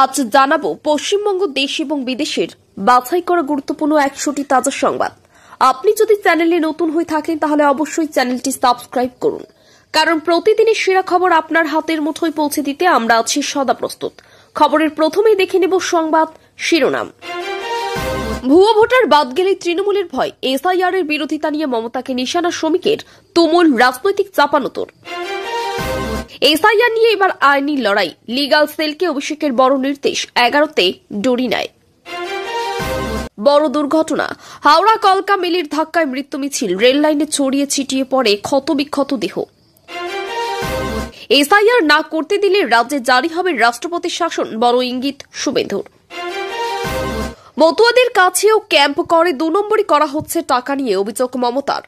আজ জানাবো পশ্চিমবঙ্গ দেশ এবং বিদেশের বাছাই করা গুরুত্বপূর্ণ 100টি তাজা সংবাদ। আপনি যদি চ্যানেলে নতুন হয়ে থাকেন তাহলে অবশ্যই চ্যানেলটি সাবস্ক্রাইব করুন, কারণ প্রতিদিনের সেরা খবর আপনার হাতের মুঠোয় পৌঁছে দিতে আমরা আছি সদা প্রস্তুত। খবরের প্রথমেই দেখে নেব সংবাদ শিরোনাম। ভুয়ো ভোটার বাদ গেলে তৃণমূলের ভয়, এসআইআর এর বিরোধিতা নিয়ে মমতাকে নিশানা শ্রমিকের তুমুল রাজনৈতিক চাপানোতর। এসআইআর নিয়ে এবার আইনি লড়াই, লিগাল সেলকে অভিষেকের বড় নির্দেশ, 11তে ডরি নেয়। বড় দুর্ঘটনা, হাওড়া কলকা মিলের ধাক্কায় মৃত্যু মিছিল, রেল লাইনে ছড়িয়ে ছিটিয়ে পড়ে ক্ষতবিক্ষত দেহ। এসআইআর না করতে দিলে রাজ্যে জারি হবে রাষ্ট্রপতির শাসন, বড় ইঙ্গিত শুভেন্দুর। মতুয়াদের কাছেও ক্যাম্প করে 2 নম্বরই করা হচ্ছে টাকা নিয়ে, অভিযোগ মমতার।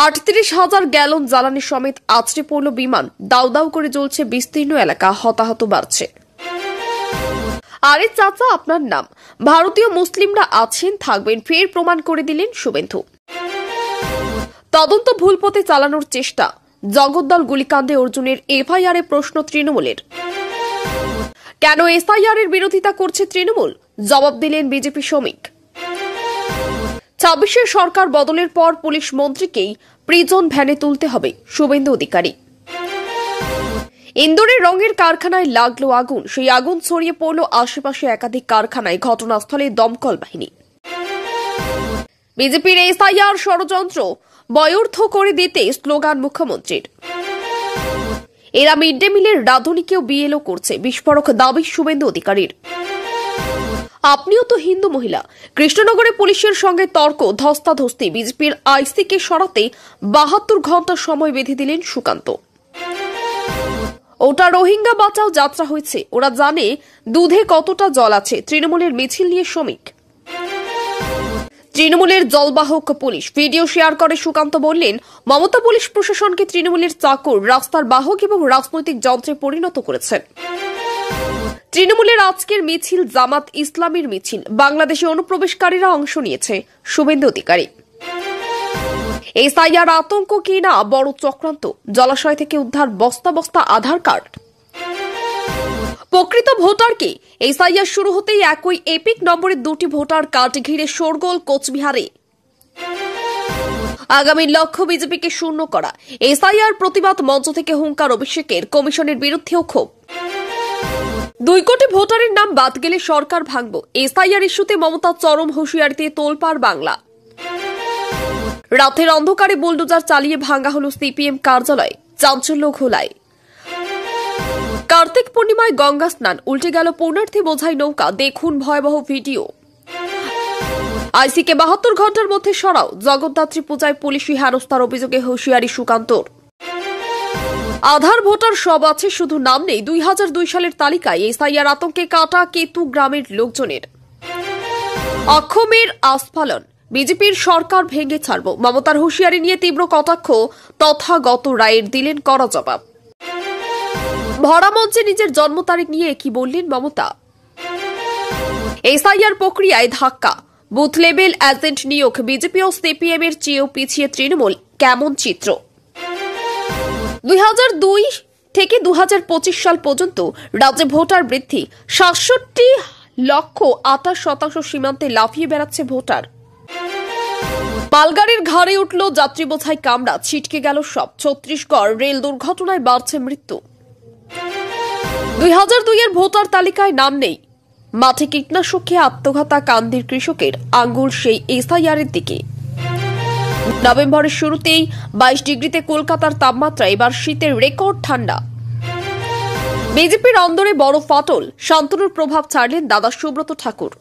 38,000 গ্যালন জ্বালানি সমেত আছড়ে পড়ল বিমান, দাউ দাউ করে জ্বলছে বিস্তীর্ণ এলাকা, হতাহত বাড়ছে। আরে চাচা আপনার নাম, ভারতীয় মুসলিমরা আছেন থাকবেন, ফের প্রমাণ করে দিলেন শুভেন্দু। তদন্ত ভুল পথে চালানোর চেষ্টা, জগদ্দল গুলিকাণ্ডে অর্জুনের এফআইআর এ প্রশ্ন তৃণমূলের। কেন এসআইআর এর বিরোধিতা করছে তৃণমূল, জবাব দিলেন বিজেপি শ্রমিক। 26 সরকার বদলের পর পুলিশ মন্ত্রীকেই প্রিজন ভ্যানে তুলতে হবে, শুভেন্দু অধিকারী। ইন্দোরের রঙের কারখানায় লাগলো আগুন, সেই আগুন ছড়িয়ে পড়ল আশেপাশে একাধিক কারখানায়, ঘটনাস্থলে দমকল বাহিনী। বিজেপির এসআইআর ষড়যন্ত্র বয়র্থ করে দিতে স্লোগান মুখ্যমন্ত্রীর। এরা মিড ডে মিলের রাঁধুনিকেও বিএলও করছে, বিস্ফোরক দাবি শুভেন্দু অধিকারীর। আপনিও তো হিন্দু মহিলা, কৃষ্ণনগরে পুলিশের সঙ্গে তর্ক, ধস্তাধস্তি, বিজেপির আইসিকে সরাতে 72 ঘন্টা সময় বেঁধে দিলেন সুকান্ত। ওটা রোহিঙ্গা বাঁচাও যাত্রা হয়েছে, ওরা জানে দুধে কতটা জল আছে, তৃণমূলের মিছিল নিয়ে শ্রমিক। তৃণমূলের জলবাহক পুলিশ, ভিডিও শেয়ার করে সুকান্ত বললেন, মমতা পুলিশ প্রশাসনকে তৃণমূলের চাকর, রাস্তার বাহক এবং রাজনৈতিক যন্ত্রে পরিণত করেছেন। তৃণমূলের আজকের মিছিল জামাত ইসলামীর মিছিল, বাংলাদেশে অনুপ্রবেশকারীরা অংশ নিয়েছে, শুভেন্দু অধিকারী। এসআইআর আতঙ্ক কি না বড় চক্রান্ত, জলাশয় থেকে উদ্ধার বস্তা বস্তা আধার কার্ড। প্রকৃত ভোটারকে, এসআইআর শুরু হতেই একই এপিক নম্বরের 2টি ভোটার কার্ড ঘিরে শোরগোল কোচবিহারে। আগামী লক্ষ্য বিজেপিকে শূন্য করা, এসআইআর প্রতিবাদ মঞ্চ থেকে হুঙ্কার অভিষেকের, কমিশনের বিরুদ্ধেও ক্ষোভ। 2 কোটি ভোটারের নাম বাদ গেলে সরকার ভাঙব, এসআইআর ইস্যুতে মমতা চরম হুঁশিয়ারিতে তোলপাড় বাংলা। রাতের অন্ধকারে বুলডোজার চালিয়ে ভাঙা হল সিপিএম কার্যালয়, চাঞ্চল্য ঘোলায়। কার্তিক পূর্ণিমায় গঙ্গা স্নান, উল্টে গেল পুণ্যার্থী বোঝাই নৌকা, দেখুন ভয়াবহ ভিডিও। আইসিকে 72 ঘন্টার মধ্যে সরাও, জগদ্ধাত্রী পূজায় পুলিশি হেনস্থার অভিযোগে হুঁশিয়ারি সুকান্তর। আধার ভোটার সব আছে, শুধু নাম নেই। 2002 সালের তালিকায় এসআইআর আতঙ্কে কাটা কেতু গ্রামের লোকজনের। অক্ষমের আস্ফালন, বিজেপির সরকার ভেঙে ছাড়ব, মমতার হুঁশিয়ারি নিয়ে তীব্র কটাক্ষ, তথাগত রায়ের দিলেন কড়া জবাব। ভরা মঞ্চে নিজের জন্ম তারিখ নিয়ে কি বললেন মমতা। এসআইআর প্রক্রিয়ায় ধাক্কা, বুথ লেভেল এজেন্ট নিয়োগ, বিজেপি ও সিপিএম এর চেয়েও পিছিয়ে তৃণমূল, কেমন চিত্র। 2002 থেকে 2025 সাল পর্যন্ত রাজ্যে ভোটার বৃদ্ধি, 67,28,000 সীমান্তে লাফিয়ে বেড়াচ্ছে ভোটার। মালগাড়ির ঘাড়ে উঠল যাত্রী বোঝাই কামড়া, ছিটকে গেল সব। ছত্তিশগড় রেল দুর্ঘটনায় বাড়ছে মৃত্যু। 2002 এর ভোটার তালিকায় নাম নেই, মাঠে কীটনাশক খেয়ে আত্মঘাতা কান্দির কৃষকের, আঙ্গুল সেই এসআইআর এর দিকে। নভেম্বরের শুরুতেই 22 ডিগ্রিতে কলকাতার তাপমাত্রা, এবার শীতের রেকর্ড ঠান্ডা। বিজেপির অন্দরে বড় ফাটল, শান্তনুর প্রভাব ছাড়লেন দাদা সুব্রত ঠাকুর।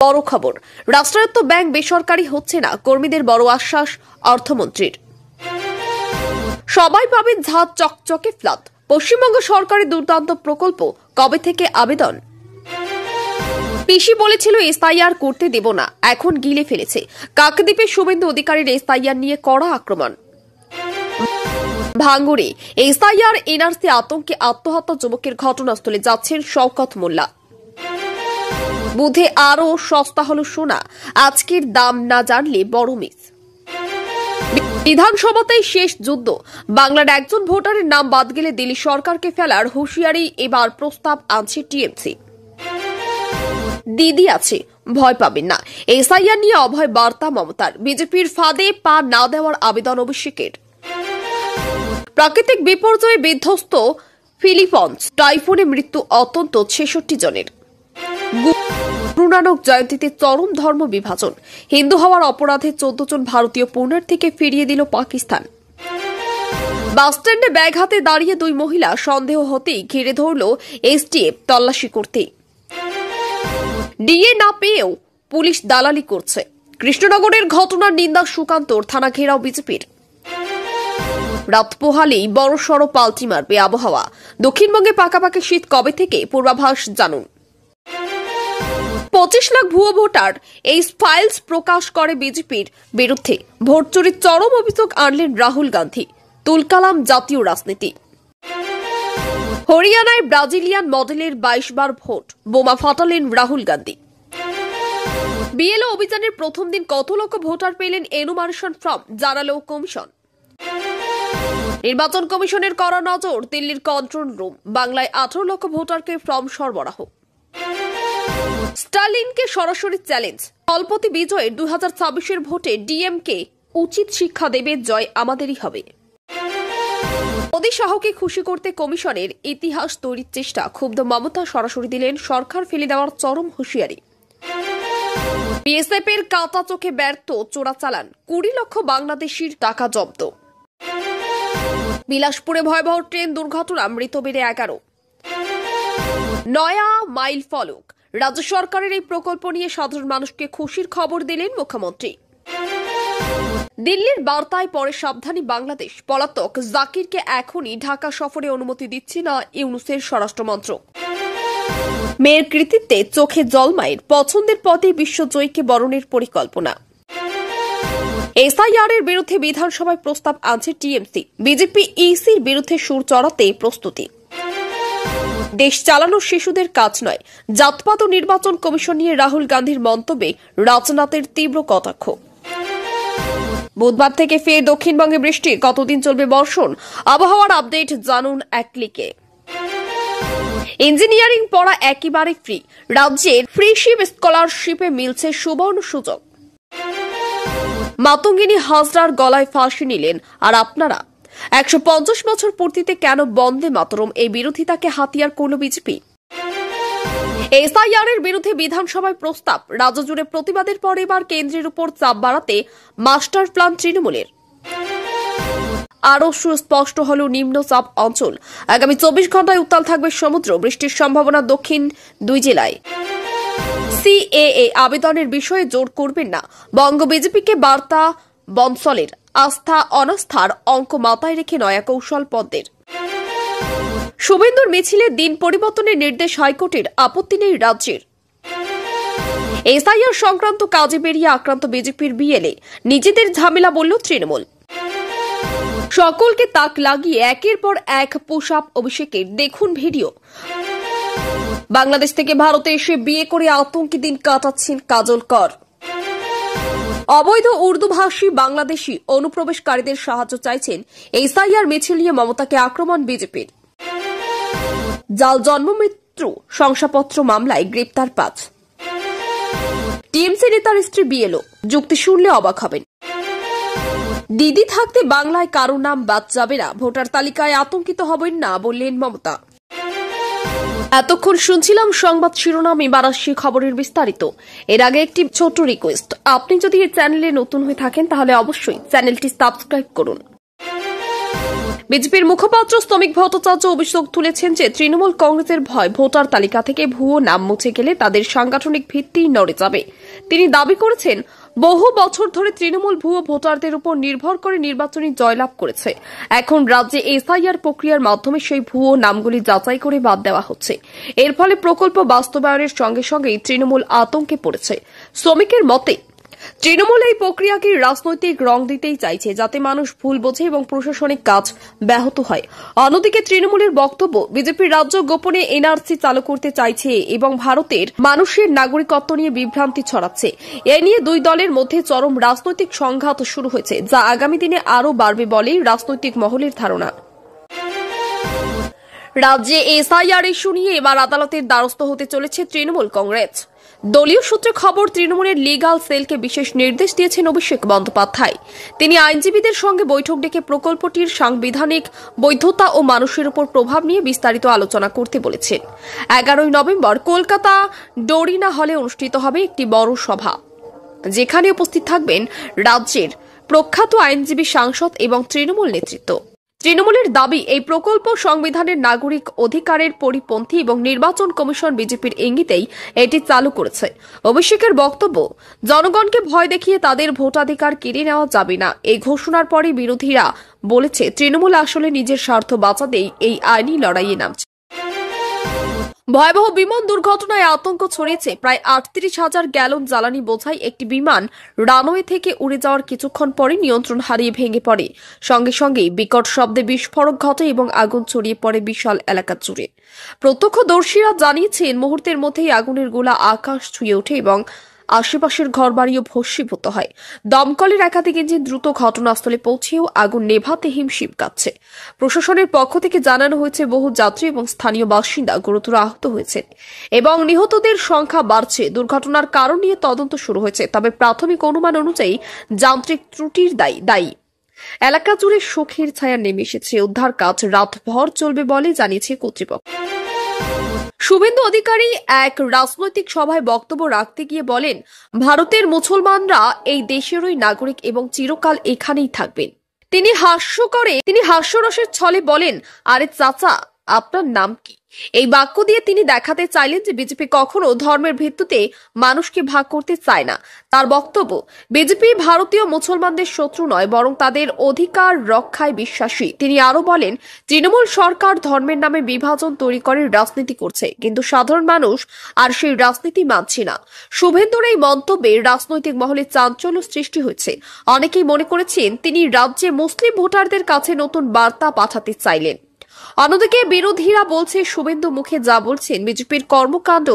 বড় খবর, রাষ্ট্রায়ত্ত ব্যাংক বেসরকারি হচ্ছে না, কর্মীদের বড় আশ্বাস অর্থমন্ত্রীর। সবাই পাবেন ঝাঁ চকচকে ফ্ল্যাট, পশ্চিমবঙ্গ সরকারের দুর্দান্ত প্রকল্প, কবে থেকে আবেদন। পিসি বলেছিল এসআইআর করতে দেব না, এখন গিলে ফেলেছে। কাকদ্বীপে শুভেন্দু অধিকারীর এসআইআর নিয়ে কড়া আক্রমণ। ভাঙড়ে এসআইআর এনআরসি আতঙ্কে আত্মহত্যা যুবকের, ঘটনাস্থলে যাচ্ছেন শওকত মোল্লা। বুধে আরো সস্তা হলো সোনা, আজকের দাম না জানলে বড় মিস। বিধানসভাতেই শেষ যুদ্ধ, বাংলার একজন ভোটারের নাম বাদ গেলে দিল্লি সরকারকে ফেলার হুঁশিয়ারি এবার প্রস্তাব আনছে টিএমসি। দিদি আছে, ভয় পাবেন না, এসআইআর নিয়ে অভয় বার্তা মমতার। বিজেপির ফাঁদে পা না দেওয়ার আবেদন অভিষেকের। প্রাকৃতিক বিপর্যয়ে বিধ্বস্ত ফিলিপাইন্স, টাইফুনে মৃত্যু অন্তত 66 জনের। গুরু নানক জয়ন্তীতে চরম ধর্ম বিভাজন, হিন্দু হওয়ার অপরাধে 14 জন ভারতীয় পুণ্যার্থীকে ফিরিয়ে দিল পাকিস্তান। বাসস্ট্যান্ডে ব্যাগ হাতে দাঁড়িয়ে 2 মহিলা, সন্দেহ হতেই ঘিরে ধরল এসটিএফ তল্লাশি করতে। ডিএ না পেয়েও পুলিশ দালালি করছে। কৃষ্ণনগরের ঘটনার নিন্দা সুকান্তর, থানা ঘেরাও বিজেপির। রাত পোহালেই বড়সড় পাল্টি মারবে আবহাওয়া, দক্ষিণবঙ্গে পাকাপাকি শীত কবে থেকে পূর্বাভাস জানুন। 25 লাখ ভুয়ো ভোটার, এই ফাইলস প্রকাশ করে বিজেপির বিরুদ্ধে। ভোট চুরির চরম অভিযোগ আনলেন রাহুল গান্ধী, তুলকালাম জাতীয় রাজনীতি। হরিয়ানায় ব্রাজিলিয়ান মডেলের 22 বার ভোট, বোমা ফাটালেন রাহুল গান্ধী। বিএলও অভিযানের প্রথম দিন কত লক্ষ ভোটার পেলেন এনুমারেশন ফর্ম, জানালো কমিশন। নির্বাচন কমিশনের কড়া নজর, দিল্লির কন্ট্রোল রুম, বাংলায় 18 লক্ষ ভোটারকে ফর্ম সরবরাহ। স্টালিনকে সরাসরি চ্যালেঞ্জ, ফলপতি বিজয়ের 2026-এর ভোটে ডিএমকে উচিত শিক্ষা দেবে, জয় আমাদেরই হবে। মোদী শাহকে খুশি করতে কমিশনের ইতিহাস তৈরির চেষ্টা, ক্ষুব্ধ মমতা সরাসরি দিলেন সরকার ফেলে দেওয়ার চরম হুঁশিয়ারি। বিএসএফ এর কাঁচা চোখে ব্যর্থ চোরাচালান, 20 লক্ষ বাংলাদেশির টাকা জব্দ। বিলাসপুরে ভয়াবহ ট্রেন দুর্ঘটনা, মৃত বেড়ে 11। নয়া মাইল ফলক, রাজ্য সরকারের এই প্রকল্প নিয়ে সাধারণ মানুষকে খুশির খবর দিলেন মুখ্যমন্ত্রী। দিল্লির বার্তায় পরে সাবধানী বাংলাদেশ, পলাতক জাকিরকে এখনই ঢাকা সফরে অনুমতি দিচ্ছে না ইউনূসের স্বরাষ্ট্রমন্ত্রক। মেয়ের কৃতিত্বে চোখে জল মায়ের, পছন্দের পথে বিশ্বজয়ীকে বরণের পরিকল্পনা। এসআইআর এর বিরুদ্ধে বিধানসভায় প্রস্তাব আনছে টিএমসি, বিজেপি ইসির বিরুদ্ধে সুর চড়াতে প্রস্তুতি। দেশ চালানো শিশুদের কাজ নয়, জাতপাত ও নির্বাচন কমিশন নিয়ে রাহুল গান্ধীর মন্তব্যে রাজনাথের তীব্র কটাক্ষ। বুধবার থেকে ফের দক্ষিণবঙ্গে বৃষ্টি, কতদিন চলবে বর্ষণ, আবহাওয়ার আপডেট জানুন এক ক্লিকে। ইঞ্জিনিয়ারিং পড়া একেবারে ফ্রি, রাজ্যের ফ্রিশিপ স্কলারশিপে মিলছে সুবর্ণ সুযোগ। মাতঙ্গিনী হাজরার গলায় ফাঁসি নিলেন আর আপনারা। 150 বছর পূর্তিতে কেন বন্দে মাতরম, এই বিরোধিতাকে হাতিয়ার করল বিজেপি। এসআইআর এর বিরুদ্ধে বিধানসভায় প্রস্তাব, রাজ্য জুড়ে প্রতিবাদের পর এবার কেন্দ্রের উপর চাপ বাড়াতে মাস্টার প্ল্যান তৃণমূলের। আরও সুস্পষ্ট হল নিম্নচাপ অঞ্চল, আগামী 24 ঘন্টায় উত্তাল থাকবে সমুদ্র, বৃষ্টির সম্ভাবনা দক্ষিণ 2 জেলায়। সিএএ আবেদনের বিষয়ে জোর করবেন না, বঙ্গ বিজেপিকে বার্তা বনসলের। আস্থা অনাস্থার অঙ্ক মাথায় রেখে নয়া কৌশল পদ্মের। শুভেন্দুর মিছিলে দিন পরিবর্তনের নির্দেশ হাইকোর্টের, আপত্তি নেই রাজ্যের। এসআইআর সংক্রান্ত কাজে বেরিয়ে আক্রান্ত বিজেপির বিএলএ, নিজেদের ঝামেলা বলল তৃণমূল। সকলকে তাক লাগিয়ে একের পর এক পুশ আপ অভিষেকের, দেখুন ভিডিও। বাংলাদেশ থেকে ভারতে এসে বিয়ে করে আতঙ্কি দিন কাটাচ্ছেন কাজল কর। অবৈধ উর্দুভাষী বাংলাদেশি অনুপ্রবেশকারীদের সাহায্য চাইছেন এসআইআর মিছিল নিয়ে মমতাকে আক্রমণ বিজেপির। জাল জন্মমৃত্যু শংসাপত্র মামলায় গ্রেপ্তার 5। টিএমসি নেতার স্ত্রী বিএলও, যুক্তি শুনলে অবাক হবেন। দিদি থাকতে বাংলায় কারো নাম বাদ যাবে না, ভোটার তালিকায় আতঙ্কিত হবেন না বললেন মমতা। এতক্ষণ শুনছিলাম সংবাদ শিরোনাম, এবার আসছি খবরের বিস্তারিত। এর আগে একটি ছোট রিকোয়েস্ট, আপনি যদি এই চ্যানেলে নতুন হয়ে থাকেন তাহলে অবশ্যই চ্যানেলটি সাবস্ক্রাইব করুন। বিজেপির মুখপাত্র শ্রমিক ভট্টাচার্য অভিযোগ তুলেছেন যে তৃণমূল কংগ্রেসের ভয় ভোটার তালিকা থেকে ভুয়ো নাম মুছে গেলে তাদের সাংগঠনিক ভিত্তি নড়ে যাবে। তিনি দাবি করেছেন, বহু বছর ধরে তৃণমূল ভুয়ো ভোটারদের উপর নির্ভর করে নির্বাচনী জয়লাভ করেছে। এখন রাজ্যে এসআইআর প্রক্রিয়ার মাধ্যমে সেই ভুয়ো নামগুলি যাচাই করে বাদ দেওয়া হচ্ছে। এর ফলে প্রকল্প বাস্তবায়নের সঙ্গে সঙ্গেই তৃণমূল আতঙ্কে পড়েছে। শ্রমিকের মতে, তৃণমূল এই প্রক্রিয়াকে রাজনৈতিক রং দিতেই চাইছে, যাতে মানুষ ভুল বোঝে এবং প্রশাসনিক কাজ ব্যাহত হয়। অন্যদিকে তৃণমূলের বক্তব্য, বিজেপির রাজ্য গোপনে এনআরসি চালু করতে চাইছে এবং ভারতের মানুষের নাগরিকত্ব নিয়ে বিভ্রান্তি ছড়াচ্ছে। এ নিয়ে দুই দলের মধ্যে চরম রাজনৈতিক সংঘাত শুরু হয়েছে, যা আগামী দিনে আরও বাড়বে বলেই রাজনৈতিক মহলের ধারণা। রাজ্যে এসআইআর ইস্যু নিয়ে এবার আদালতের দ্বারস্থ হতে চলেছে তৃণমূল কংগ্রেস। দলীয় সূত্রে খবর, তৃণমূলের লিগাল সেলকে বিশেষ নির্দেশ দিয়েছেন অভিষেক বন্দ্যোপাধ্যায়। তিনি আইনজীবীদের সঙ্গে বৈঠক ডেকে প্রকল্পটির সাংবিধানিক বৈধতা ও মানুষের উপর প্রভাব নিয়ে বিস্তারিত আলোচনা করতে বলেছেন। 11 নভেম্বর কলকাতা ডোরিনা হলে অনুষ্ঠিত হবে একটি বড় সভা, যেখানে উপস্থিত থাকবেন রাজ্যের প্রখ্যাত আইনজীবী, সাংসদ এবং তৃণমূল নেতৃত্ব। তৃণমূলের দাবি, এই প্রকল্প সংবিধানের নাগরিক অধিকারের পরিপন্থী এবং নির্বাচন কমিশন বিজেপির ইঙ্গিতেই এটি চালু করেছে। অভিষেকের বক্তব্য, জনগণকে ভয় দেখিয়ে তাদের ভোটাধিকার কেড়ে নেওয়া যাবে না। এই ঘোষণার পরে বিরোধীরা বলেছে তৃণমূল আসলে নিজের স্বার্থ বাঁচাতেই এই আইনি লড়াইয়ে নামছে। ভয়াবহ বিমান দুর্ঘটনায় আতঙ্ক ছড়িয়েছে। প্রায় 38,000 গ্যালন জ্বালানি বোঝাই একটি বিমান রানওয়ে থেকে উড়ে যাওয়ার কিছুক্ষণ পরে নিয়ন্ত্রণ হারিয়ে ভেঙে পড়ে। সঙ্গে সঙ্গেই বিকট শব্দে বিস্ফোরক ঘটে এবং আগুন ছড়িয়ে পড়ে বিশাল এলাকা জুড়ে। প্রত্যক্ষদর্শীরা জানিয়েছেন, মুহূর্তের মধ্যেই আগুনের গোলা আকাশ ছুঁয়ে ওঠে এবং আশেপাশের ঘরবাড়িও ভস্মীভূত হয়। দমকলের একাধিক ইঞ্জিন দ্রুত ঘটনাস্থলে পৌঁছেও আগুন নেভাতে হিমশিম কাটছে। প্রশাসনের পক্ষ থেকে জানানো হয়েছে, বহু যাত্রী এবং স্থানীয় বাসিন্দা গুরুতর আহত হয়েছেন এবং নিহতদের সংখ্যা বাড়ছে। দুর্ঘটনার কারণ নিয়ে তদন্ত শুরু হয়েছে, তবে প্রাথমিক অনুমান অনুযায়ী যান্ত্রিক ত্রুটির দায়ী। এলাকা জুড়ে শোকের ছায়া নেমে এসেছে। উদ্ধার কাজ রাতভর চলবে বলে জানিয়েছে কর্তৃপক্ষ। শুভেন্দু অধিকারী এক রাজনৈতিক সভায় বক্তব্য রাখতে গিয়ে বলেন, ভারতের মুসলমানরা এই দেশেরই নাগরিক এবং চিরকাল এখানেই থাকবেন। তিনি হাস্যরসের ছলে বলেন, আরে চাচা, আপনার নাম কি? এই বাক্য দিয়ে তিনি দেখাতে চাইলেন যে বিজেপি কখনো ধর্মের ভিত্তিতে মানুষকে ভাগ করতে চায় না। তার বক্তব্য, বিজেপি ভারতীয় মুসলমানদের শত্রু নয়, বরং তাদের অধিকার রক্ষায় বিশ্বাসী। তিনি আরো বলেন, তৃণমূল সরকার ধর্মের নামে বিভাজন তৈরি করে রাজনীতি করছে, কিন্তু সাধারণ মানুষ আর সেই রাজনীতি মানছে না। শুভেন্দুর এই মন্তব্যে রাজনৈতিক মহলে চাঞ্চল্য সৃষ্টি হয়েছে। অনেকেই মনে করেছেন তিনি রাজ্যে মুসলিম ভোটারদের কাছে নতুন বার্তা পাঠাতে চাইলেন। অন্যদিকে বিরোধীরা বলছে, শুভেন্দু মুখে যা বলছেন, বিজেপির কর্মকাণ্ড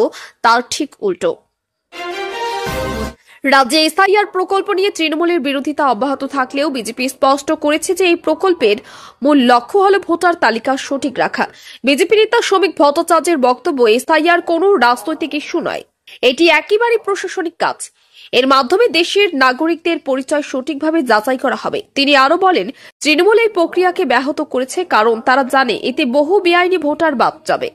তার ঠিক উল্টো। রাজ্যে এসআইআর প্রকল্প নিয়ে তৃণমূলের বিরোধিতা অব্যাহত থাকলেও বিজেপি স্পষ্ট করেছে যে এই প্রকল্পের মূল লক্ষ্য হল ভোটার তালিকা সঠিক রাখা। বিজেপি নেতা শ্রমিক ভট্টাচার্যের বক্তব্য, এসআইআর কোনো রাজনৈতিক ইস্যু নয়, এটি একেবারে প্রশাসনিক কাজ। এর মাধ্যমে দেশের নাগরিকদের পরিচয় সঠিকভাবে যাচাই করা হবে। তিনি আরো বলেন, তৃণমূল এই প্রক্রিয়াকে ব্যাহত করেছে কারণ তারা জানে এতে বহু বেআইনি ভোটার বাদ যাবে।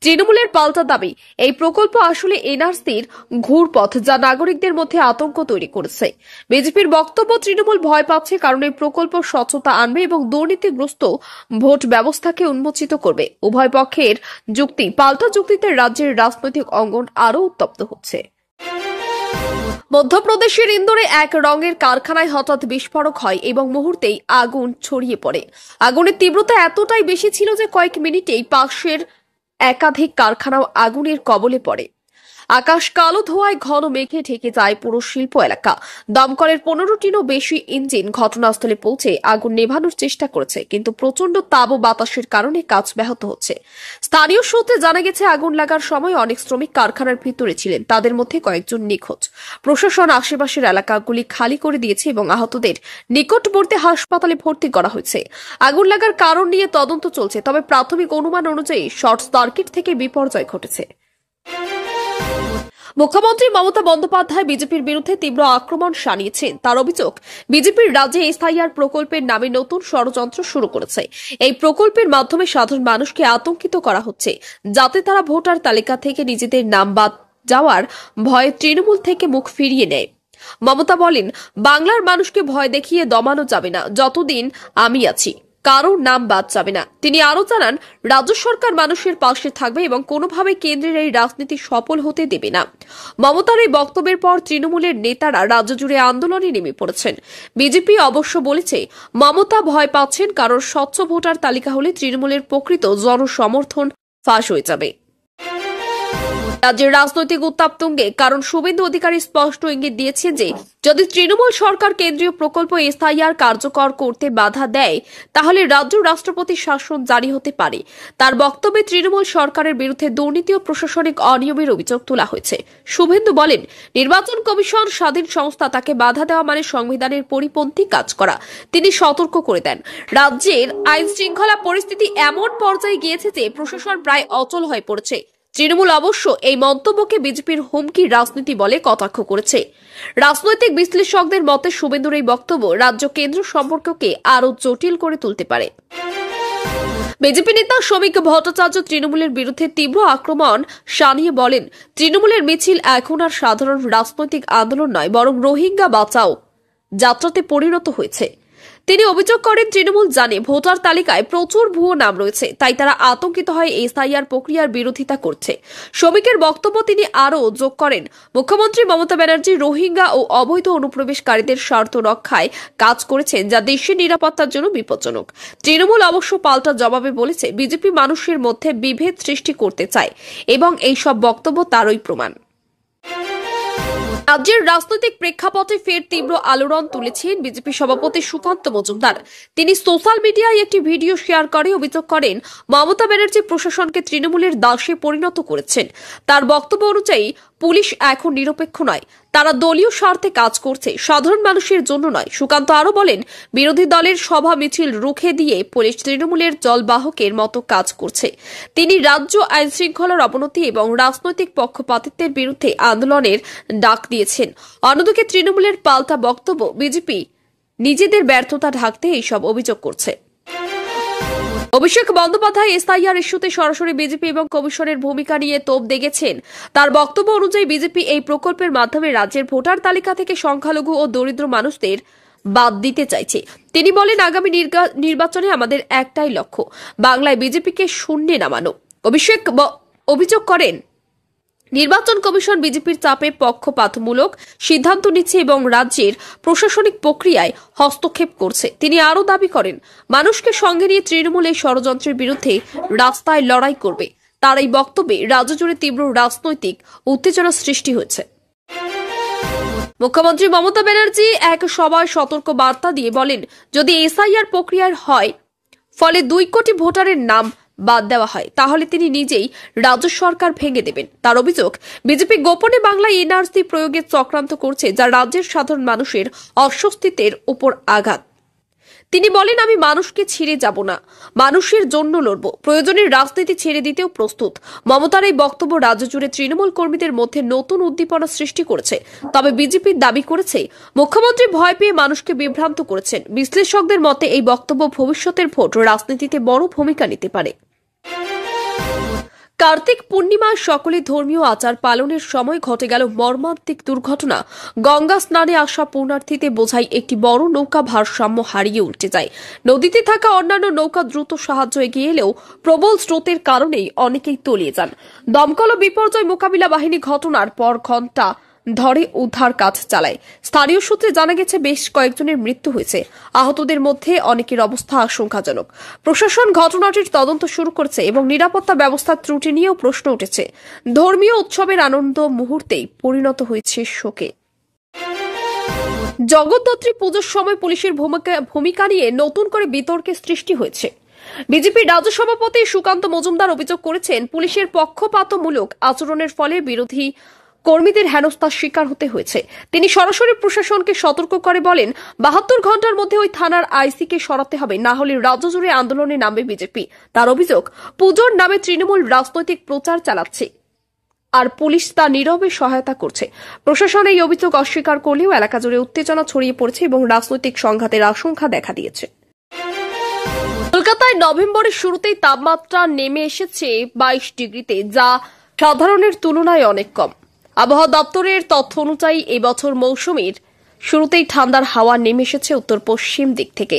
তৃণমূলের পাল্টা দাবি, এই প্রকল্প আসলে এনআরসির ঘুরপথ, যা নাগরিকদের মধ্যে আতঙ্ক তৈরি করেছে। বিজেপির বক্তব্য, তৃণমূল ভয় পাচ্ছে কারণ এই প্রকল্প স্বচ্ছতা আনবে এবং দুর্নীতিগ্রস্ত ভোট ব্যবস্থাকে উন্মোচিত করবে। উভয় পক্ষের যুক্তি পাল্টা যুক্তিতে রাজ্যের রাজনৈতিক অঙ্গন আরও উত্তপ্ত হচ্ছে। মধ্যপ্রদেশের ইন্দোরে এক রঙের কারখানায় হঠাৎ বিস্ফোরক হয় এবং মুহূর্তেই আগুন ছড়িয়ে পড়ে। আগুনের তীব্রতা এতটাই বেশি ছিল যে কয়েক মিনিটেই পাশের একাধিক কারখানাও আগুনের কবলে পড়ে। আকাশ কালো ধোঁয়ায় ঘন মেঘে ঢেকে যায় পুরো শিল্প এলাকা। দমকলের 15টিরও বেশি ইঞ্জিন ঘটনাস্থলে পৌঁছে আগুন নেভানোর চেষ্টা করেছে, কিন্তু প্রচন্ড তাপ ও বাতাসের কারণে কাজ ব্যাহত হচ্ছে। স্থানীয় সূত্রে জানা গেছে, আগুন লাগার সময় অনেক শ্রমিক কারখানার ভিতরে ছিলেন, তাদের মধ্যে কয়েকজন নিখোঁজ। প্রশাসন আশেপাশের এলাকাগুলি খালি করে দিয়েছে এবং আহতদের নিকটবর্তী হাসপাতালে ভর্তি করা হয়েছে। আগুন লাগার কারণ নিয়ে তদন্ত চলছে, তবে প্রাথমিক অনুমান অনুযায়ী শর্ট সার্কিট থেকে বিপর্যয় ঘটেছে। মুখ্যমন্ত্রী মমতা বন্দ্যোপাধ্যায় বিজেপির বিরুদ্ধে তীব্র আক্রমণ শানিয়েছেন। তার অভিযোগ, বিজেপির রাজ্যে এসআইআর প্রকল্পের নামে নতুন ষড়যন্ত্র শুরু করেছে। এই প্রকল্পের মাধ্যমে সাধারণ মানুষকে আতঙ্কিত করা হচ্ছে, যাতে তারা ভোটার তালিকা থেকে নিজেদের নাম বাদ যাওয়ার ভয়ে তৃণমূল থেকে মুখ ফিরিয়ে নেয়। মমতা বলেন, বাংলার মানুষকে ভয় দেখিয়ে দমানো যাবে না। যতদিন আমি আছি, কারোর নাম বাদ যাবে না। তিনি আরো জানান, রাজ্য সরকার মানুষের পাশে থাকবে এবং কোনোভাবে কেন্দ্রের এই রাজনীতি সফল হতে দেবে না। মমতার এই বক্তব্যের পর তৃণমূলের নেতারা রাজ্য জুড়ে আন্দোলনে নেমে পড়েছেন। বিজেপি অবশ্য বলেছে, মমতা ভয় পাচ্ছেন কারণ স্বচ্ছ ভোটার তালিকা হলে তৃণমূলের প্রকৃত জনসমর্থন ফাঁস হয়ে যাবে। রাজ্যের রাজনৈতিক উত্তাপ তুঙ্গে, কারণ শুভেন্দু অধিকারী স্পষ্ট ইঙ্গিত দিয়েছেন যে যদি তৃণমূল সরকার কেন্দ্রীয় প্রকল্প এসআইআর কার্যকর করতে বাধা দেয় তাহলে রাজ্য রাষ্ট্রপতির শাসন জারি হতে পারে। তার বক্তব্যে তৃণমূল সরকারের বিরুদ্ধে দুর্নীতি ও প্রশাসনিক অনিয়মের অভিযোগ তোলা হয়েছে। শুভেন্দু বলেন, নির্বাচন কমিশন স্বাধীন সংস্থা, তাকে বাধা দেওয়া মানে সংবিধানের পরিপন্থী কাজ করা। তিনি সতর্ক করে দেন, রাজ্যের আইন শৃঙ্খলা পরিস্থিতি এমন পর্যায়ে গিয়েছে যে প্রশাসন প্রায় অচল হয়ে পড়েছে। তৃণমূল অবশ্য এই মন্তব্যকে বিজেপির হুমকি রাজনীতি বলে কটাক্ষ করেছে। রাজনৈতিক বিশ্লেষকদের মতে শুভেন্দুর এই বক্তব্য রাজ্য কেন্দ্র সম্পর্ককে আরও জটিল করে তুলতে পারে। বিজেপি নেতা শ্রমিক ভট্টাচার্য তৃণমূলের বিরুদ্ধে তীব্র আক্রমণ শানিয়ে বলেন, তৃণমূলের মিছিল এখন আর সাধারণ রাজনৈতিক আন্দোলন নয়, বরং রোহিঙ্গা বাঁচাও যাত্রাতে পরিণত হয়েছে। তিনি অভিযোগ করেন, তৃণমূল জানে ভোটার তালিকায় প্রচুর ভুয়ো নাম রয়েছে, তাই তারা আতঙ্কিত হয়ে এসআইআর প্রক্রিয়ার বিরোধিতা করছে। শ্রমিকের বক্তব্য তিনি আরও যোগ করেন, মুখ্যমন্ত্রী মমতা ব্যানার্জি রোহিঙ্গা ও অবৈধ অনুপ্রবেশকারীদের স্বার্থ রক্ষায় কাজ করেছেন, যা দেশের নিরাপত্তার জন্য বিপজ্জনক। তৃণমূল অবশ্য পাল্টা জবাবে বলেছে, বিজেপি মানুষের মধ্যে বিভেদ সৃষ্টি করতে চায় এবং এই সব বক্তব্য তারই প্রমাণ। রাজ্যের রাজনৈতিক প্রেক্ষাপটে ফের তীব্র আলোড়ন তুলেছেন বিজেপি সভাপতি সুকান্ত মজুমদার। তিনি সোশ্যাল মিডিয়ায় একটি ভিডিও শেয়ার করে অভিযোগ করেন, মমতা ব্যানার্জি প্রশাসনকে তৃণমূলের দাসে পরিণত করেছেন। তার বক্তব্য অনুযায়ী পুলিশ এখন নিরপেক্ষ নয়, তারা দলীয় স্বার্থে কাজ করছে, সাধারণ মানুষের জন্য নয়। সুকান্ত আরও বলেন, বিরোধী দলের সভা মিছিল রুখে দিয়ে পুলিশ তৃণমূলের জলবাহকের মতো কাজ করছে। তিনি রাজ্য আইন শৃঙ্খলার অবনতি এবং রাজনৈতিক পক্ষপাতিত্বের বিরুদ্ধে আন্দোলনের ডাক দিয়েছেন। অন্যদিকে তৃণমূলের পাল্টা বক্তব্য, বিজেপি নিজেদের ব্যর্থতা ঢাকতে এইসব অভিযোগ করছে। অভিষেক বন্দ্যোপাধ্যায় এসআইআর ইস্যুতে সরাসরি বিজেপি এবং কমিশনের ভূমিকা নিয়ে তোপ দেগেছেন। তার বক্তব্য অনুযায়ী বিজেপি এই প্রকল্পের মাধ্যমে রাজ্যের ভোটার তালিকা থেকে সংখ্যালঘু ও দরিদ্র মানুষদের বাদ দিতে চাইছে। তিনি বলেন, আগামী নির্বাচনে আমাদের একটাই লক্ষ্য, বাংলায় বিজেপিকে শূন্যে নামানো। অভিষেক অভিযোগ করেন, নির্বাচন কমিশন বিজেপির চাপে পক্ষপাতমূলক সিদ্ধান্ত নিচ্ছে এবং রাজ্যের প্রশাসনিক প্রক্রিয়ায় হস্তক্ষেপ করছে। তিনি আরও দাবি করেন, মানুষকে সঙ্গে নিয়ে তৃণমূল এই ষড়যন্ত্রের বিরুদ্ধে রাস্তায় লড়াই করবে। তার এই বক্তব্যে রাজ্য জুড়ে তীব্র রাজনৈতিক উত্তেজনা সৃষ্টি হয়েছে। মুখ্যমন্ত্রী মমতা ব্যানার্জি এক সভায় সতর্ক বার্তা দিয়ে বলেন, যদি এসআইআর প্রক্রিয়ার হয় ফলে 2 কোটি ভোটারের নাম বাদ দেওয়া হয় তাহলে তিনি নিজেই রাজ্য সরকার ভেঙে দেবেন। তার অভিযোগ, বিজেপি গোপনে বাংলায় এনআরসি প্রয়োগের চক্রান্ত করছে, যা রাজ্যের সাধারণ মানুষের অস্বস্তির উপর আঘাত। তিনি বলেন, আমি মানুষকে ছেড়ে যাব না, মানুষের জন্য লড়ব, প্রয়োজনে রাজনীতি ছেড়ে দিতেও প্রস্তুত। মমতার এই বক্তব্য রাজ্য জুড়ে তৃণমূল কর্মীদের মধ্যে নতুন উদ্দীপনা সৃষ্টি করেছে। তবে বিজেপির দাবি করেছে, মুখ্যমন্ত্রী ভয় পেয়ে মানুষকে বিভ্রান্ত করেছেন। বিশ্লেষকদের মতে এই বক্তব্য ভবিষ্যতের ভোট রাজনীতিতে বড় ভূমিকা নিতে পারে। কার্তিক পূর্ণিমায় সকলে ধর্মীয় আচার পালনের সময় ঘটে গেল মর্মান্তিক দুর্ঘটনা। গঙ্গা স্নানে আসা পুণ্যার্থীতে বোঝাই একটি বড় নৌকা ভারসাম্য হারিয়ে উল্টে যায়। নদীতে থাকা অন্যান্য নৌকা দ্রুত সাহায্য এগিয়ে এলেও প্রবল স্রোতের কারণেই অনেকেই তলিয়ে যান। দমকল ও বিপর্যয় মোকাবিলা বাহিনী ঘটনার পর ঘণ্টা ধরে উদ্ধার কাজ চালায়। স্থানীয় সূত্রে জানা গেছে, বেশ কয়েকজনের মৃত্যু হয়েছে। আহতদের মধ্যে অনেকের অবস্থা আশঙ্কাজনক। প্রশাসন ঘটনাটির তদন্ত শুরু করেছে এবং নিরাপত্তা ব্যবস্থার ত্রুটি নিয়েও প্রশ্ন উঠেছে। ধর্মীয় উৎসবের আনন্দ মুহূর্তেই পরিণত হয়েছে শোকে। জগদ্ধাত্রী পুজোর সময় পুলিশের ভূমিকা নিয়ে নতুন করে বিতর্কের সৃষ্টি হয়েছে। বিজেপির রাজ্য সভাপতি সুকান্ত মজুমদার অভিযোগ করেছেন, পুলিশের পক্ষপাতমূলক আচরণের ফলে বিরোধী কর্মীদের হেনস্থার শিকার হতে হয়েছে। তিনি সরাসরি প্রশাসনকে সতর্ক করে বলেন, 72 ঘন্টার মধ্যে ওই থানার আইসিকে সরাতে হবে, না হলে রাজ্য জুড়ে আন্দোলনে নামবে বিজেপি। তার অভিযোগ, পুজোর নামে তৃণমূল রাজনৈতিক প্রচার চালাচ্ছে আর পুলিশ তা নীরবে সহায়তা করছে। প্রশাসন এই অভিযোগ অস্বীকার করলেও এলাকা জুড়ে উত্তেজনা ছড়িয়ে পড়েছে এবং রাজনৈতিক সংঘাতের আশঙ্কা দেখা দিয়েছে। কলকাতায় নভেম্বরের শুরুতেই তাপমাত্রা নেমে এসেছে 22 ডিগ্রিতে, যা সাধারণের তুলনায় অনেক কম। আবহাওয়া দপ্তরের তথ্য অনুযায়ী এবছর মৌসুমীর শুরুতেই ঠান্ডার হাওয়া নেমে এসেছে উত্তর পশ্চিম দিক থেকে।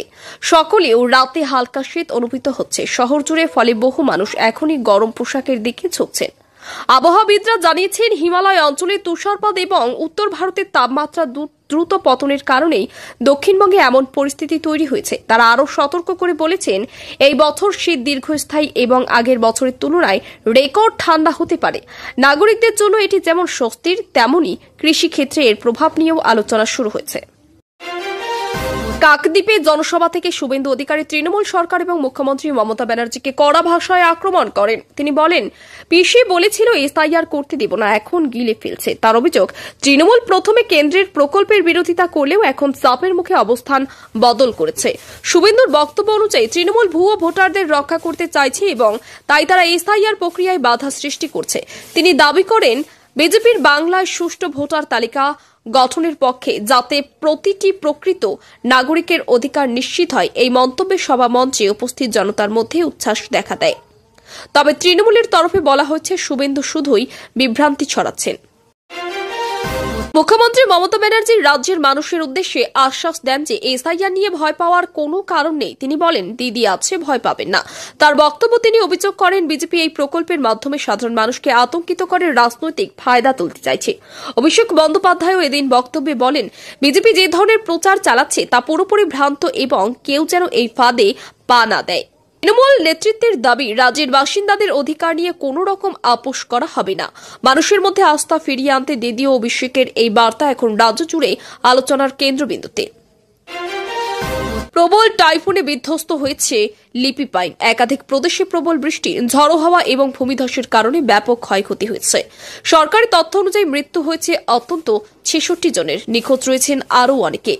সকলেও রাতে হালকা শীত অনুভূত হচ্ছে শহর জুড়ে, ফলে বহু মানুষ এখনই গরম পোশাকের দিকে ঝুঁকছেন। আবহাওয়াবিদরা জানিয়েছেন, হিমালয় অঞ্চলে তুষারপাত এবং উত্তর ভারতের তাপমাত্রা দ্রুত পতনের কারণেই দক্ষিণবঙ্গে এমন পরিস্থিতি তৈরি হয়েছে। তারা আরও সতর্ক করে বলেছেন, এই বছর শীত দীর্ঘস্থায়ী এবং আগের বছরের তুলনায় রেকর্ড ঠান্ডা হতে পারে। নাগরিকদের জন্য এটি যেমন স্বস্তির, তেমনই কৃষিক্ষেত্রে এর প্রভাব নিয়েও আলোচনা শুরু হয়েছে। কাকদ্বীপে জনসভা থেকে শুভেন্দু অধিকারী তৃণমূল সরকার এবং মুখ্যমন্ত্রী মমতা ব্যানার্জিকে কড়া ভাষায় আক্রমণ করেন। তিনি বলেন, পিসি বলেছিল এসআইআর করতে দেব না, এখন গিলে ফেলছে। তার অভিযোগ, তৃণমূল প্রথমে কেন্দ্রের প্রকল্পের বিরোধিতা করলেও এখন চাপের মুখে অবস্থান বদল করেছে। শুভেন্দুর বক্তব্য অনুযায়ী তৃণমূল ভুয়ো ভোটারদের রক্ষা করতে চাইছে এবং তাই তারা এসআইআর প্রক্রিয়ায় বাধা সৃষ্টি করছে। তিনি দাবি করেন, বিজেপির বাংলায় সুষ্ঠু ভোটার তালিকা গঠনের পক্ষে, যাতে প্রতিটি প্রকৃত নাগরিকের অধিকার নিশ্চিত হয়। এই মন্তব্যে সভা মঞ্চে উপস্থিত জনতার মধ্যে উচ্ছ্বাস দেখা দেয়। তবে তৃণমূলের তরফে বলা হয়েছে, শুভেন্দু শুধুই বিভ্রান্তি ছড়াচ্ছেন। মুখ্যমন্ত্রী মমতা ব্যানার্জি রাজ্যের মানুষের উদ্দেশ্যে আশ্বাস দেন যে এসআইআর নিয়ে ভয় পাওয়ার কোনো কারণ নেই। তিনি বলেন, দিদি আছে, ভয় পাবেন না। তার বক্তব্য তিনি অভিযোগ করেন, বিজেপি এই প্রকল্পের মাধ্যমে সাধারণ মানুষকে আতঙ্কিত করে রাজনৈতিক ফায়দা তুলতে চাইছে। অভিষেক বন্দ্যোপাধ্যায়ও এদিন বক্তব্যে বলেন, বিজেপি যে ধরনের প্রচার চালাচ্ছে তা পুরোপুরি ভ্রান্ত এবং কেউ যেন এই ফাঁদে পা না দেয়। তৃণমূল নেতৃত্বের দাবি, রাজ্যের বাসিন্দাদের অধিকার নিয়ে কোনো রকম আপোষ করা হবে না। মানুষের মধ্যে আস্থা ফিরিয়ে আনতে দিদি ও অভিষেকের এই বার্তা এখন রাজ্য জুড়ে আলোচনার কেন্দ্রবিন্দুতে। প্রবল টাইফুনে বিধ্বস্ত হয়েছে লিপি পাইন। একাধিক প্রদেশে প্রবল বৃষ্টি, ঝড়ো হাওয়া এবং ভূমিধসের কারণে ব্যাপক ক্ষয়ক্ষতি হয়েছে। সরকারি তথ্য অনুযায়ী মৃত্যু হয়েছে অন্তত 66 জনের, নিখোঁজ রয়েছেন আরও অনেকে।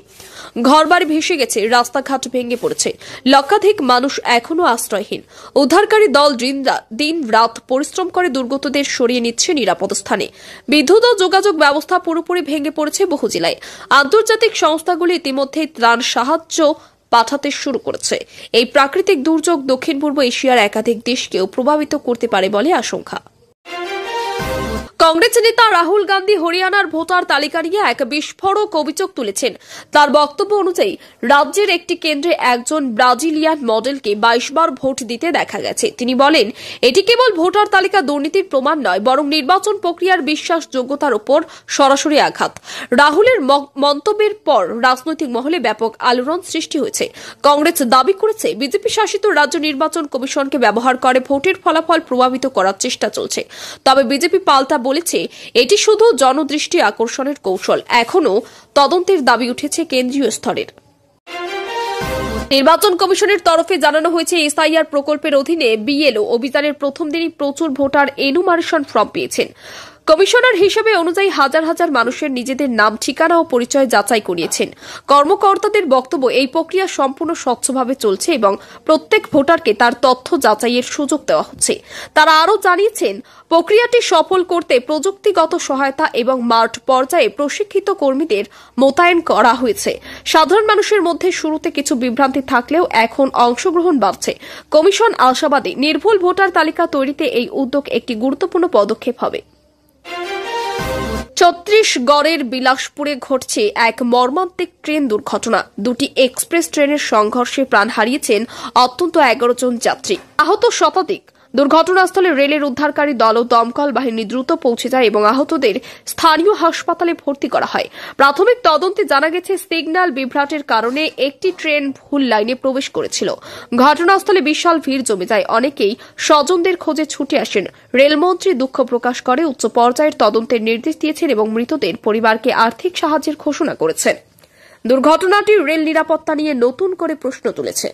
ঘরবাড়ি ভেসে গেছে, রাস্তাঘাট ভেঙে পড়েছে, লক্ষাধিক মানুষ এখনও আশ্রয়হীন। উদ্ধারকারী দল দিন রাত পরিশ্রম করে দুর্গতদের সরিয়ে নিচ্ছে নিরাপদ স্থানে। বিদ্যুৎ ও যোগাযোগ ব্যবস্থা পুরোপুরি ভেঙে পড়েছে বহু জেলায়। আন্তর্জাতিক সংস্থাগুলি ইতিমধ্যেই ত্রাণ সাহায্য পাঠাতে শুরু করেছে। এই প্রাকৃতিক দুর্যোগ দক্ষিণ পূর্ব এশিয়ার একাধিক দেশকেও প্রভাবিত করতে পারে বলে আশঙ্কা। কংগ্রেস নেতা রাহুল গান্ধী হরিয়ানার ভোটার তালিকা নিয়ে এক বিস্ফোরক অভিযোগ তুলেছেন। তার বক্তব্য অনুযায়ী, রাজ্যের একটি কেন্দ্রে একজন ব্রাজিলিয়ান মডেলকে 22 বার ভোট দিতে দেখা গেছে। তিনি বলেন, এটি কেবল ভোটার তালিকা দুর্নীতির প্রমাণ নয়, বরং নির্বাচন প্রক্রিয়ার বিশ্বাসযোগ্যতার উপর সরাসরি আঘাত। রাহুলের মন্তব্যের পর রাজনৈতিক মহলে ব্যাপক আলোড়ন সৃষ্টি হয়েছে। কংগ্রেস দাবি করেছে, বিজেপি শাসিত রাজ্য নির্বাচন কমিশনকে ব্যবহার করে ভোটের ফলাফল প্রভাবিত করার চেষ্টা চলছে। তবে বিজেপি পাল্টা বলেছে, এটি শুধু জনদৃষ্টি আকর্ষণের কৌশল। এখনও তদন্তের দাবি উঠেছে কেন্দ্রীয় স্তরের। নির্বাচন কমিশনের তরফে জানানো হয়েছে, এসআইআর প্রকল্পের অধীনে বিএলও অভিযানের প্রথম দিনই প্রচুর ভোটার এনুমারেশন ফর্ম পেয়েছেন। কমিশনার হিসেবে অনুযায়ী হাজার হাজার মানুষের নিজেদের নাম, ঠিকানা ও পরিচয় যাচাই করিয়েছেন। কর্মকর্তাদের বক্তব্য, এই প্রক্রিয়া সম্পূর্ণ স্বচ্ছভাবে চলছে এবং প্রত্যেক ভোটারকে তার তথ্য যাচাইয়ের সুযোগ দেওয়া হচ্ছে। তারা আরও জানিয়েছেন, প্রক্রিয়াটি সফল করতে প্রযুক্তিগত সহায়তা এবং মাঠ পর্যায়ে প্রশিক্ষিত কর্মীদের মোতায়েন করা হয়েছে। সাধারণ মানুষের মধ্যে শুরুতে কিছু বিভ্রান্তি থাকলেও এখন অংশগ্রহণ বাড়ছে। কমিশন আশাবাদী, নির্ভুল ভোটার তালিকা তৈরিতে এই উদ্যোগ একটি গুরুত্বপূর্ণ পদক্ষেপ হবে। ছত্তিশগড়ের বিলাসপুরে ঘটছে এক মর্মান্তিক ট্রেন দুর্ঘটনা। দুটি এক্সপ্রেস ট্রেনের সংঘর্ষে প্রাণ হারিয়েছেন অন্তত 11 জন যাত্রী, আহত শতাধিক। দুর্ঘটনাস্থলে রেলের উদ্ধারকারী দল ও দমকল বাহিনী দ্রুত পৌঁছে যায় এবং আহতদের স্থানীয় হাসপাতালে ভর্তি করা হয়। প্রাথমিক তদন্তে জানা গেছে, সিগন্যাল বিভ্রাটের কারণে একটি ট্রেন ভুল লাইনে প্রবেশ করেছিল। ঘটনাস্থলে বিশাল ভিড় জমে যায়, অনেকেই স্বজনদের খোঁজে ছুটে আসেন। রেলমন্ত্রী দুঃখ প্রকাশ করে উচ্চ পর্যায়ের তদন্তের নির্দেশ দিয়েছেন এবং মৃতদের পরিবারকে আর্থিক সাহায্যের ঘোষণা করেছেন। দুর্ঘটনাটি রেল নিরাপত্তা নিয়ে নতুন করে প্রশ্ন তুলেছে।